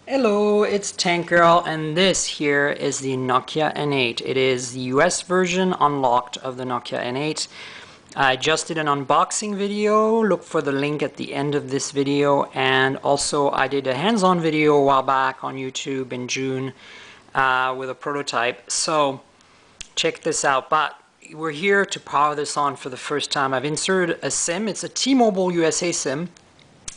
Hello, it's Tank Girl, and this here is the Nokia N8. It is the US version unlocked of the Nokia N8. I just did an unboxing video. Look for the link at the end of this video, and also I did a hands-on video a while back on YouTube in June with a prototype. So check this out. But we're here to power this on for the first time. I've inserted a SIM. It's a T-Mobile USA SIM.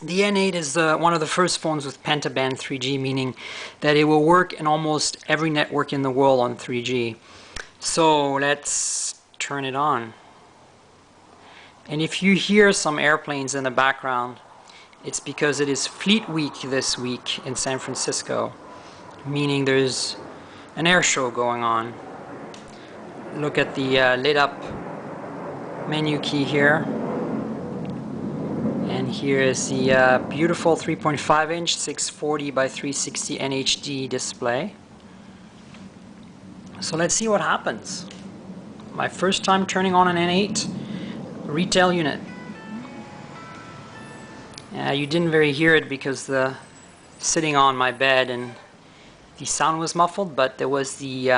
The N8 is one of the first phones with pentaband 3G, meaning that it will work in almost every network in the world on 3G. So let's turn it on. And if you hear some airplanes in the background, it's because it is Fleet Week this week in San Francisco, meaning there's an air show going on. Look at the lit up menu key here. And here is the beautiful 3.5-inch 640 by 360 NHD display. So let's see what happens. My first time turning on an N8 retail unit. You didn't very hear it because the sitting on my bed and the sound was muffled, but there was the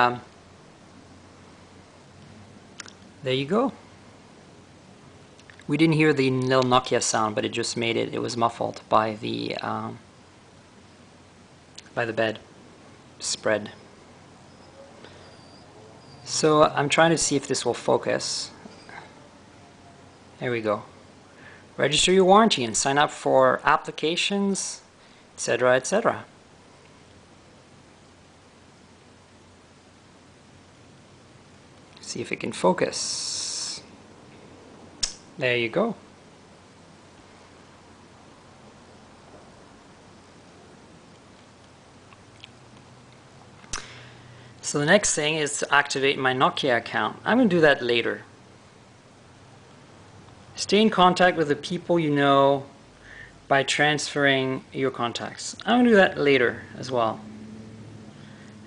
there you go. We didn't hear the little Nokia sound, but it just made it. It was muffled by the bed spread. So I'm trying to see if this will focus. There we go. Register your warranty and sign up for applications, etc., etc. See if it can focus. There you go. So the next thing is to activate my Nokia account. I'm going to do that later. Stay in contact with the people you know by transferring your contacts. I'm going to do that later as well.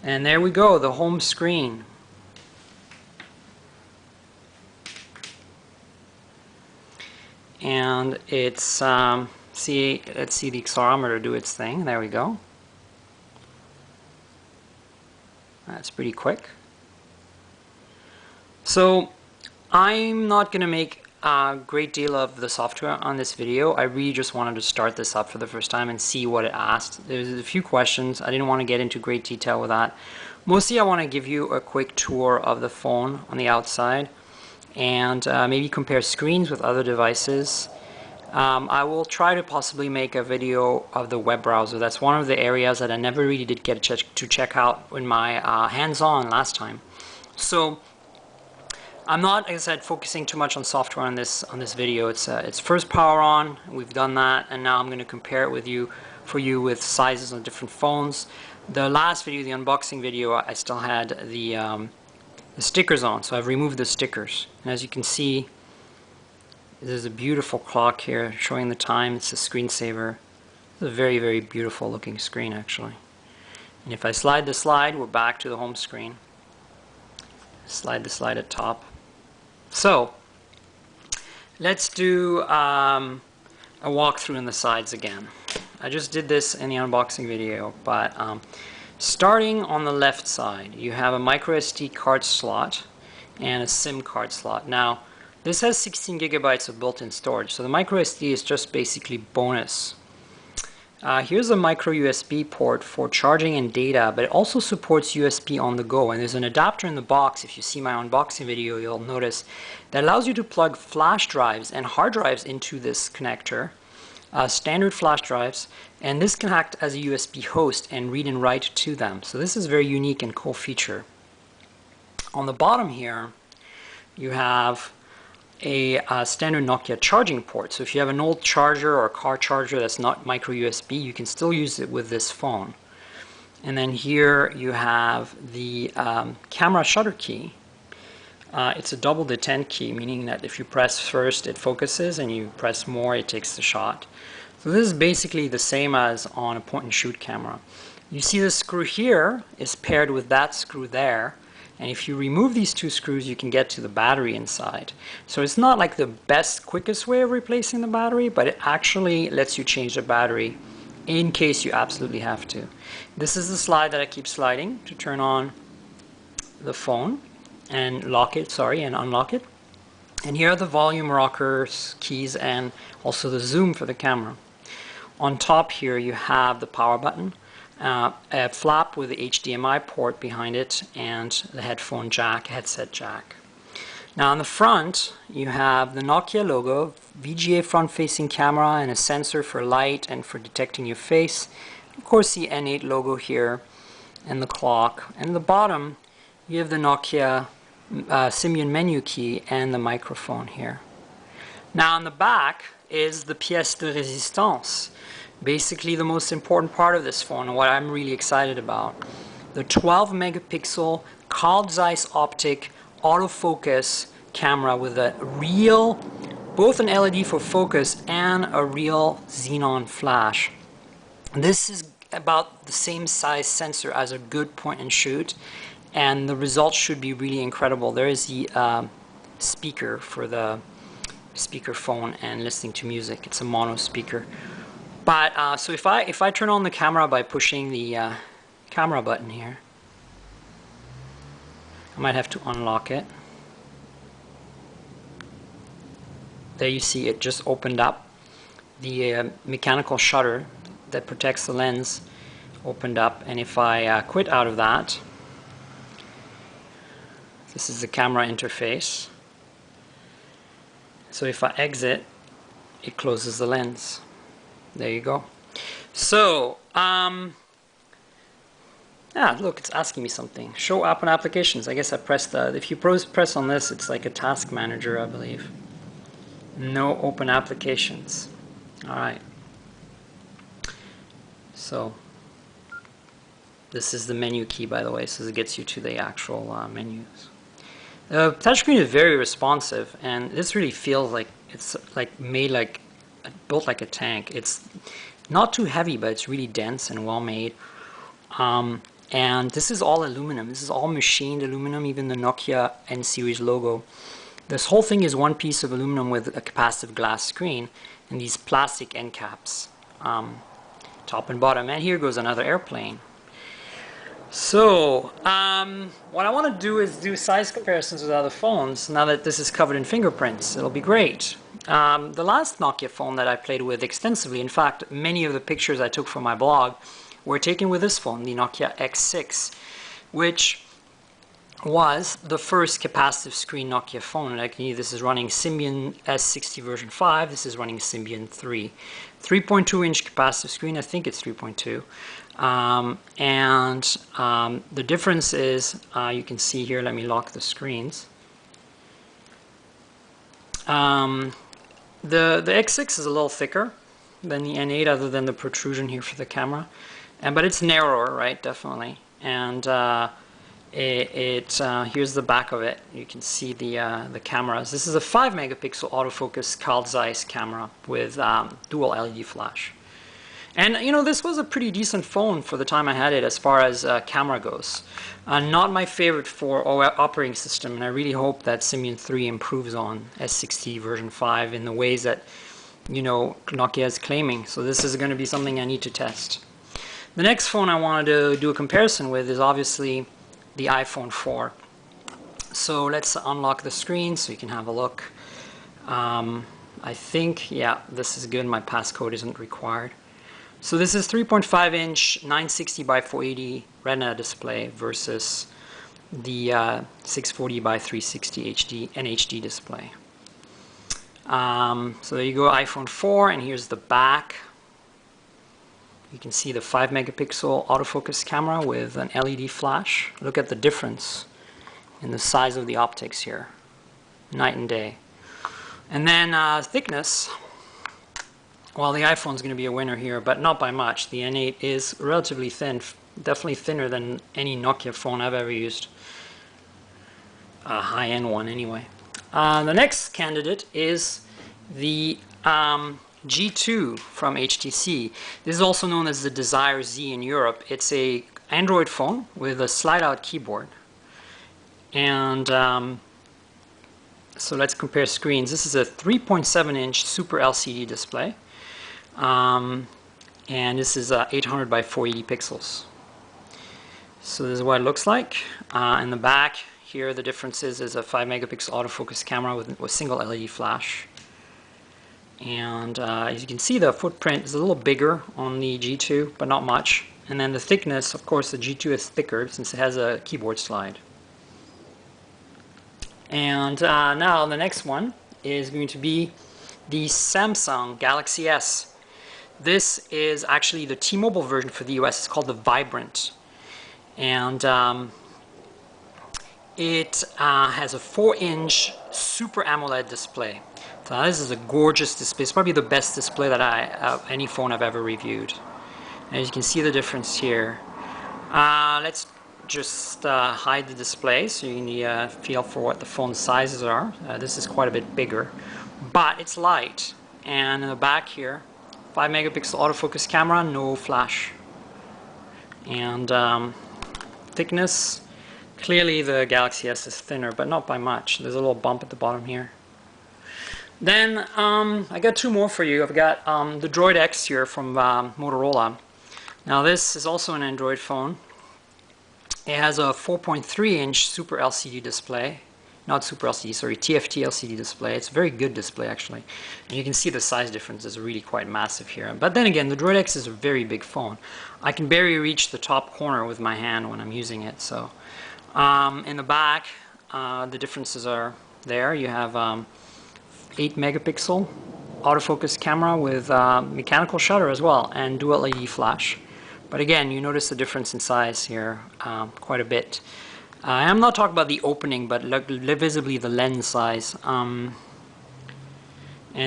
And there we go, the home screen. And it's let's see the accelerometer do its thing. There we go. That's pretty quick. So I'm not going to make a great deal of the software on this video. I really just wanted to start this up for the first time and see what it asked. There's a few questions. I didn't want to get into great detail with that. Mostly I want to give you a quick tour of the phone on the outside and maybe compare screens with other devices. I will try to possibly make a video of the web browser. That's one of the areas that I never really did get to check out in my hands-on last time. So I'm not, like I said, focusing too much on software on this video. It's first power on. We've done that, and now I'm going to compare it with you with sizes on different phones. The last video, the unboxing video, I still had the stickers on, so I've removed the stickers. And as you can see, there's a beautiful clock here showing the time. It's a screensaver. It's a very, very beautiful looking screen actually. And if I slide the slide, we're back to the home screen. Slide the slide at top. So let's do a walkthrough in the sides again. I just did this in the unboxing video, but starting on the left side, you have a micro SD card slot and a SIM card slot. Now, this has 16 gigabytes of built-in storage, so the micro SD is just basically bonus. Here's a micro USB port for charging and data, but it also supports USB on the go. And there's an adapter in the box. If you see my unboxing video, you'll notice that allows you to plug flash drives and hard drives into this connector. Standard flash drives, and this can act as a USB host and read and write to them. So this is a very unique and cool feature. On the bottom here, you have a standard Nokia charging port. So if you have an old charger or a car charger that's not micro USB, you can still use it with this phone. And then here you have the camera shutter key. It's a double detent key, meaning that if you press first it focuses and you press more it takes the shot. So this is basically the same as on a point and shoot camera. You see the screw here is paired with that screw there, and if you remove these two screws you can get to the battery inside. So it's not like the best, quickest way of replacing the battery, but it actually lets you change the battery in case you absolutely have to. This is the slide that I keep sliding to turn on the phone and lock it, and unlock it. And here are the volume rockers keys and also the zoom for the camera. On top here you have the power button, a flap with the HDMI port behind it, and the headphone jack, headset jack. Now on the front you have the Nokia logo, VGA front-facing camera, and a sensor for light and for detecting your face. Of course the N8 logo here and the clock. And at the bottom you have the Nokia Symbian menu key and the microphone here. Now on the back is the pièce de résistance, basically the most important part of this phone and what I'm really excited about. The 12 megapixel Carl Zeiss optic autofocus camera with a real, both an LED for focus and a real xenon flash. This is about the same size sensor as a good point and shoot, and the results should be really incredible. There is the speaker for the speaker phone and listening to music. It's a mono speaker. But so if I turn on the camera by pushing the camera button here, I might have to unlock it. There you see it just opened up. The mechanical shutter that protects the lens opened up, and if I quit out of that, this is the camera interface. So if I exit, it closes the lens. There you go. So, look, it's asking me something. Show app and applications. I guess I pressed the, if you press on this, it's like a task manager, I believe. No open applications. Alright. So, this is the menu key, by the way, so it gets you to the actual menus. The touchscreen is very responsive, and this really feels like it's like made like, built like a tank. It's not too heavy, but it's really dense and well made. And this is all aluminum. This is all machined aluminum, even the Nokia N series logo. This whole thing is one piece of aluminum with a capacitive glass screen and these plastic end caps, top and bottom. And here goes another airplane. So, what I want to do is do size comparisons with other phones now that this is covered in fingerprints. It'll be great. The last Nokia phone that I played with extensively, in fact, many of the pictures I took for my blog were taken with this phone, the Nokia X6, which was the first capacitive screen Nokia phone. Like this is running Symbian S60 version 5, this is running Symbian 3. 3.2-inch capacitive screen, I think it's 3.2. The difference is, you can see here, let me lock the screens. The X6 is a little thicker than the N8, other than the protrusion here for the camera. But it's narrower, right, definitely. And here's the back of it. You can see the cameras. This is a 5 megapixel autofocus Carl Zeiss camera with dual LED flash. And you know, this was a pretty decent phone for the time I had it as far as camera goes. Not my favorite for operating system, and I really hope that Symbian 3 improves on S60 version 5 in the ways that, you know, Nokia is claiming. So this is going to be something I need to test. The next phone I wanted to do a comparison with is obviously the iPhone 4. So let's unlock the screen so you can have a look. I think, yeah, this is good. My passcode isn't required. So this is 3.5-inch 960 by 480 Retina display versus the 640 by 360 HD NHD display. So there you go, iPhone 4, and here's the back. You can see the 5 megapixel autofocus camera with an LED flash. Look at the difference in the size of the optics here, night and day. And then thickness. Well, the iPhone's going to be a winner here, but not by much. The N8 is relatively thin, definitely thinner than any Nokia phone I've ever used. A high-end one, anyway. The next candidate is the G2 from HTC. This is also known as the Desire Z in Europe. It's a Android phone with a slide-out keyboard. And so let's compare screens. This is a 3.7-inch Super LCD display. and this is 800 by 480 pixels. So this is what it looks like. In the back here, the difference is a 5 megapixel autofocus camera with single LED flash. And as you can see, the footprint is a little bigger on the G2, but not much. And then the thickness, of course, the G2 is thicker since it has a keyboard slide. And now the next one is going to be the Samsung Galaxy S. This is actually the T-Mobile version for the US. It's called the Vibrant. And it has a 4-inch Super AMOLED display. So this is a gorgeous display. It's probably the best display that any phone I've ever reviewed. And you can see the difference here. Let's just hide the display so you can get a feel for what the phone sizes are. This is quite a bit bigger, but it's light. And in the back here, 5 megapixel autofocus camera, no flash. And thickness, clearly the Galaxy S is thinner, but not by much. There's a little bump at the bottom here. Then I got two more for you. I've got the Droid X here from Motorola. Now this is also an Android phone. It has a 4.3-inch Super LCD display. Not Super LCD, sorry, TFT LCD display. It's a very good display actually. And you can see the size difference is really quite massive here. But then again, the Droid X is a very big phone. I can barely reach the top corner with my hand when I'm using it. So in the back, the differences are there. You have 8 megapixel autofocus camera with mechanical shutter as well, and dual LED flash. But again, you notice the difference in size here quite a bit. I'm not talking about the opening, but visibly the lens size. And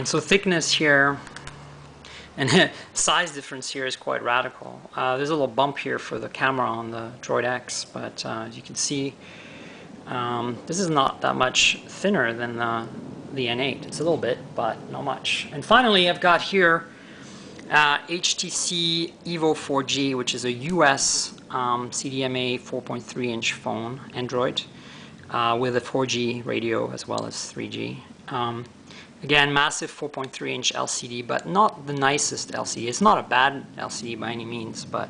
so thickness here and size difference here is quite radical. There's a little bump here for the camera on the Droid X, but as you can see, this is not that much thinner than the N8. It's a little bit, but not much. And finally, I've got here HTC Evo 4G, which is a US CDMA 4.3-inch phone, Android, with a 4G radio as well as 3G. Again, massive 4.3-inch LCD, but not the nicest LCD. It's not a bad LCD by any means, but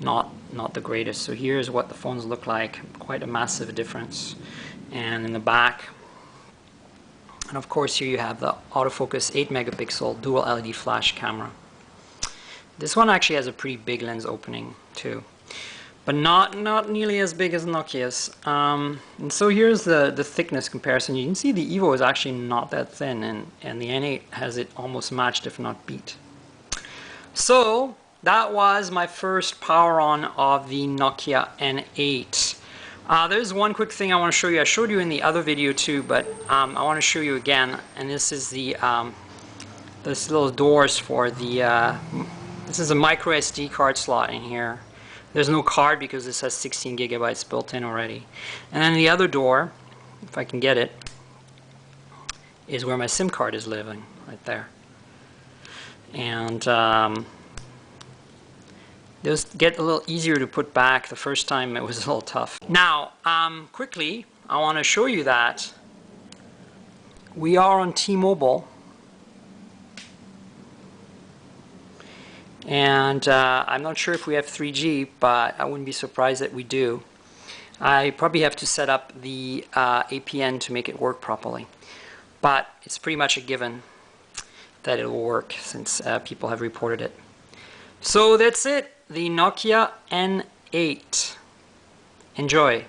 not the greatest. So here's what the phones look like. Quite a massive difference. And in the back, and of course here you have the autofocus 8 megapixel dual LED flash camera. This one actually has a pretty big lens opening too, but not nearly as big as Nokia's. And so here's the thickness comparison. You can see the Evo is actually not that thin, and the N8 has it almost matched, if not beat. So that was my first power on of the Nokia N8. There's one quick thing I want to show you. I showed you in the other video too, but I want to show you again. And this is the this little doors for the. This is a micro SD card slot in here. There's no card because this has 16 gigabytes built in already. And then the other door, if I can get it, is where my SIM card is living, right there. And those get a little easier to put back. The first time it was a little tough. Now, quickly, I want to show you that we are on T-Mobile. And I'm not sure if we have 3G, but I wouldn't be surprised that we do. I probably have to set up the APN to make it work properly. But it's pretty much a given that it will work since people have reported it. So that's it, the Nokia N8. Enjoy.